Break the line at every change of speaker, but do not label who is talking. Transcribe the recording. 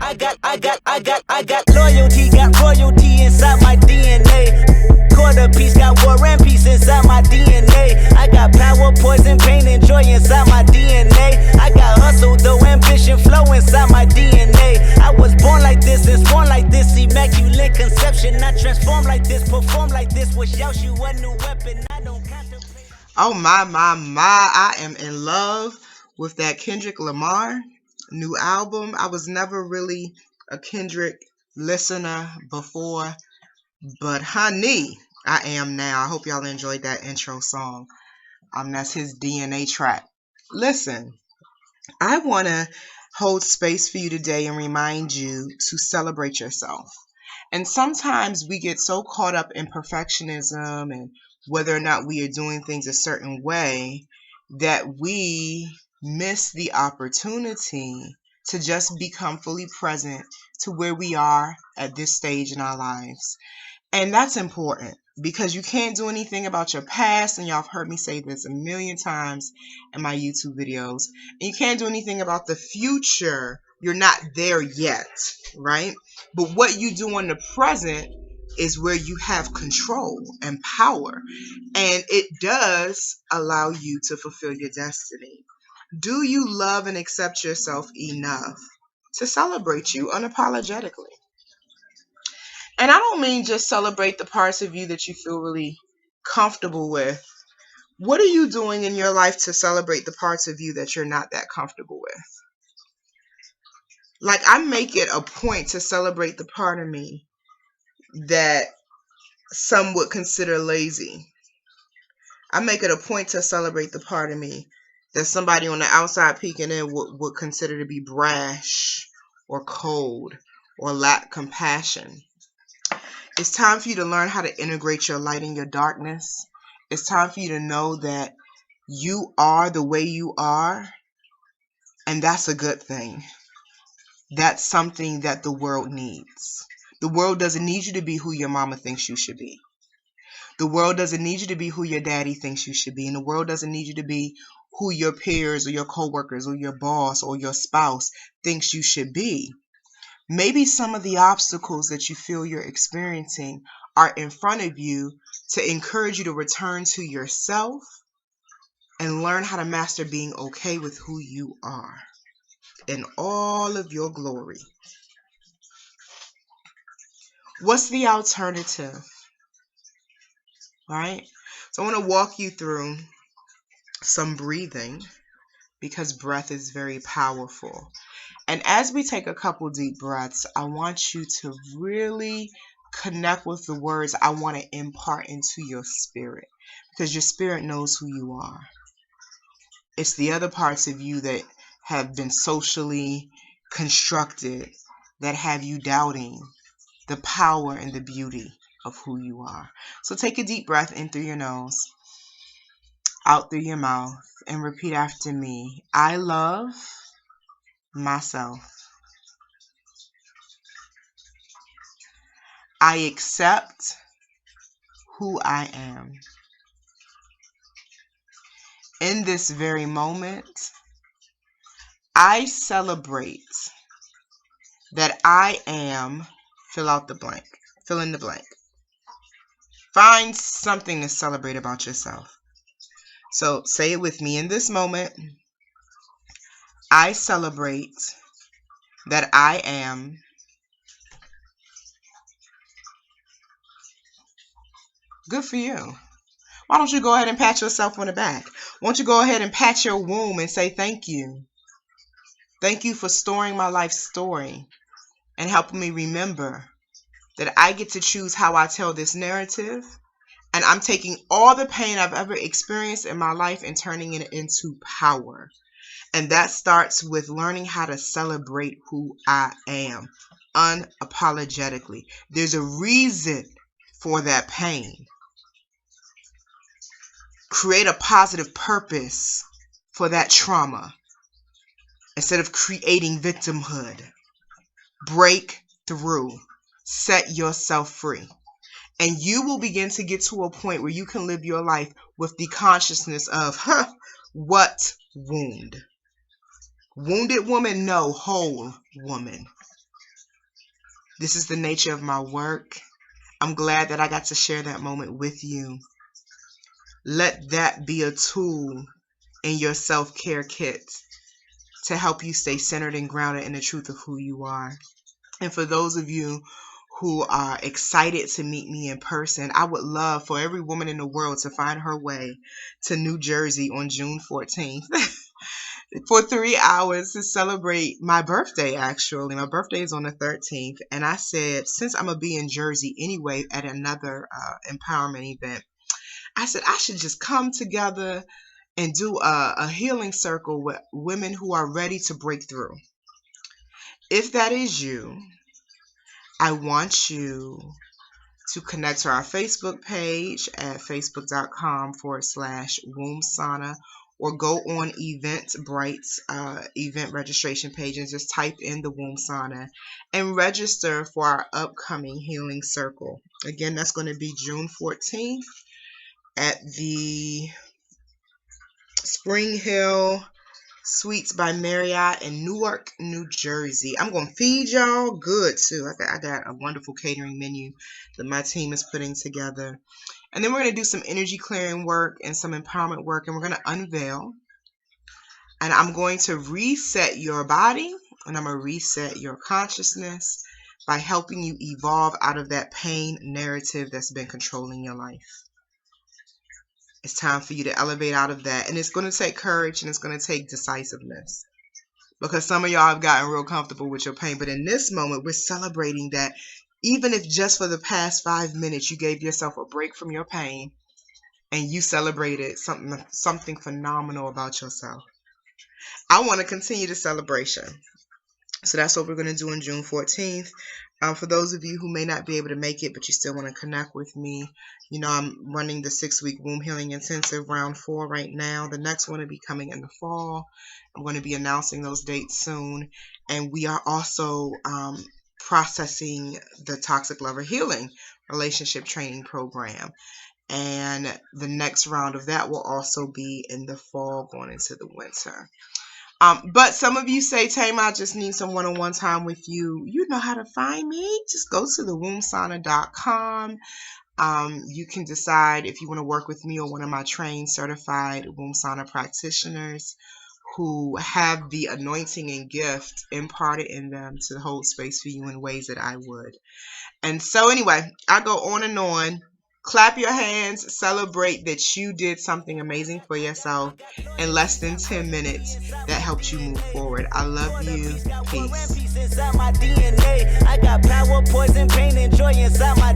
I got loyalty, got royalty inside my DNA. Quarter piece, got war and peace inside my DNA. I got power, poison, pain, and joy inside my DNA. I got hustle, though, ambition, flow inside my DNA. I was born like this and born like this, immaculate conception. I transform like this, perform like this, wish out you a new weapon. I don't contemplate.
Oh my, I am in love with that Kendrick Lamar new album. I was never really a Kendrick listener before, but honey, I am now. I hope y'all enjoyed that intro song. That's his DNA track. Listen, I want to hold space for you today and remind you to celebrate yourself. And sometimes we get so caught up in perfectionism and whether or not we are doing things a certain way that we miss the opportunity to just become fully present to where we are at this stage in our lives. And that's important because you can't do anything about your past, and y'all have heard me say this a million times in my YouTube videos, and you can't do anything about the future. You're not there yet, right? But what you do in the present is where you have control and power, and it does allow you to fulfill your destiny. Do you love and accept yourself enough to celebrate you unapologetically? And I don't mean just celebrate the parts of you that you feel really comfortable with. What are you doing in your life to celebrate the parts of you that you're not that comfortable with? Like, I make it a point to celebrate the part of me that some would consider lazy. I make it a point to celebrate the part of me that somebody on the outside peeking in would consider to be brash or cold or lack compassion. It's time for you to learn how to integrate your light in your darkness. It's time for you to know that you are the way you are, and that's a good thing. That's something that the world needs. The world doesn't need you to be who your mama thinks you should be. The world doesn't need you to be who your daddy thinks you should be. And the world doesn't need you to be who your peers or your coworkers or your boss or your spouse thinks you should be. Maybe some of the obstacles that you feel you're experiencing are in front of you to encourage you to return to yourself and learn how to master being okay with who you are in all of your glory. What's the alternative? All right? So I want to walk you through some breathing because breath is very powerful. And as we take a couple deep breaths, I want you to really connect with the words I want to impart into your spirit, because your spirit knows who you are. It's the other parts of you that have been socially constructed that have you doubting the power and the beauty of who you are. So take a deep breath in through your nose, out through your mouth, and repeat after me. I love myself. I accept who I am. In this very moment, I celebrate that I am, fill out the blank, fill in the blank. Find something to celebrate about yourself. So say it with me. In this moment, I celebrate that I am good for you. Why don't you go ahead and pat yourself on the back? Why don't you go ahead and pat your womb and say thank you. Thank you for storing my life story and helping me remember that I get to choose how I tell this narrative. And I'm taking all the pain I've ever experienced in my life and turning it into power. And that starts with learning how to celebrate who I am unapologetically. There's a reason for that pain. Create a positive purpose for that trauma instead of creating victimhood. Break through. Set yourself free. And you will begin to get to a point where you can live your life with the consciousness of, what wound? Wounded woman? No, whole woman. This is the nature of my work. I'm glad that I got to share that moment with you. Let that be a tool in your self-care kit to help you stay centered and grounded in the truth of who you are. And for those of you who are excited to meet me in person, I would love for every woman in the world to find her way to New Jersey on June 14th for 3 hours to celebrate my birthday. Actually, my birthday is on the 13th. And I said, since I'm going to be in Jersey anyway at another empowerment event, I said I should just come together and do a healing circle with women who are ready to break through. If that is you, I want you to connect to our Facebook page at facebook.com/womb sauna, or go on Eventbrite's event registration page and just type in the womb sauna and register for our upcoming healing circle. Again, that's going to be June 14th at the Spring Hill Suites by Marriott in Newark, New Jersey. I'm going to feed y'all good too. I got a wonderful catering menu that my team is putting together. And then we're going to do some energy clearing work and some empowerment work, and we're going to unveil. And I'm going to reset your body, and I'm going to reset your consciousness by helping you evolve out of that pain narrative that's been controlling your life. It's time for you to elevate out of that. And it's going to take courage, and it's going to take decisiveness, because some of y'all have gotten real comfortable with your pain. But in this moment, we're celebrating that even if just for the past 5 minutes you gave yourself a break from your pain and you celebrated something phenomenal about yourself. I want to continue the celebration. So that's what we're going to do on June 14th. For those of you who may not be able to make it, but you still want to connect with me, you know, I'm running the 6-week womb healing intensive round 4 right now. The next one will be coming in the fall. I'm going to be announcing those dates soon. And we are also processing the Toxic Lover Healing Relationship Training Program. And the next round of that will also be in the fall, going into the winter. But some of you say, Thema, I just need some one-on-one time with you. You know how to find me. Just go to thewombsauna.com. You can decide if you want to work with me or one of my trained certified womb sauna practitioners who have the anointing and gift imparted in them to hold space for you in ways that I would. And so anyway, I go on and on. Clap your hands, celebrate that you did something amazing for yourself in less than 10 minutes that helped you move forward. I love you. Peace.
I got power, poison, pain, and joy inside my